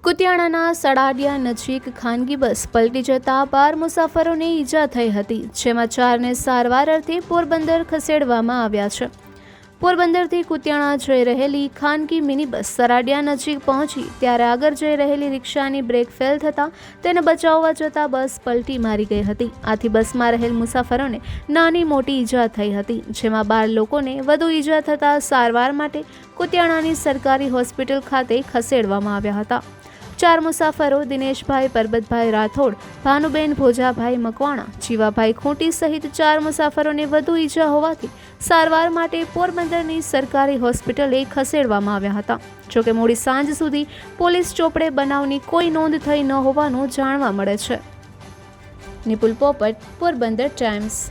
કુતિયાણાના સડાડિયા નજીક ખાનગી બસ પલટી જતા 12 મુસાફરોને ઈજા થઈ હતી, જેમાં 4ને સારવાર અર્થે પોરબંદર ખસેડવામાં આવ્યા છે. પોરબંદરથી કુતિયાણા જઈ રહેલી ખાનગી મિની બસ સરાડિયા નજીક પહોંચી ત્યારે આગળ જઈ રહેલી રિક્ષાની બ્રેક ફેલ થતાં તેને બચાવવા જતાં બસ પલટી મારી ગઈ હતી. આથી બસમાં રહેલ મુસાફરોને નાની મોટી ઈજા થઈ હતી, જેમાં 12 લોકોને વધુ ઈજા થતાં સારવાર માટે કુતિયાણાની સરકારી હોસ્પિટલ ખાતે ખસેડવામાં આવ્યા હતા. 4 મુસાફરો દિનેશભાઈ પરબતભાઈ રાઠોડ, ભાનુબેન ભોજાભાઈ મકવાણા, જીવાભાઈ ખોટી સહિત 4 મુસાફરોને વધુ ઈજા હોવાથી સારવાર માટે પોરબંદરની સરકારી હોસ્પિટલે ખસેડવામાં આવ્યા હતા. જોકે મોડી સાંજ સુધી પોલીસ ચોપડે બનાવની કોઈ નોંધ થઈ ન હોવાનું જાણવા મળે છે. નિપુલ પોપટ, પોરબંદર ટાઈમ્સ.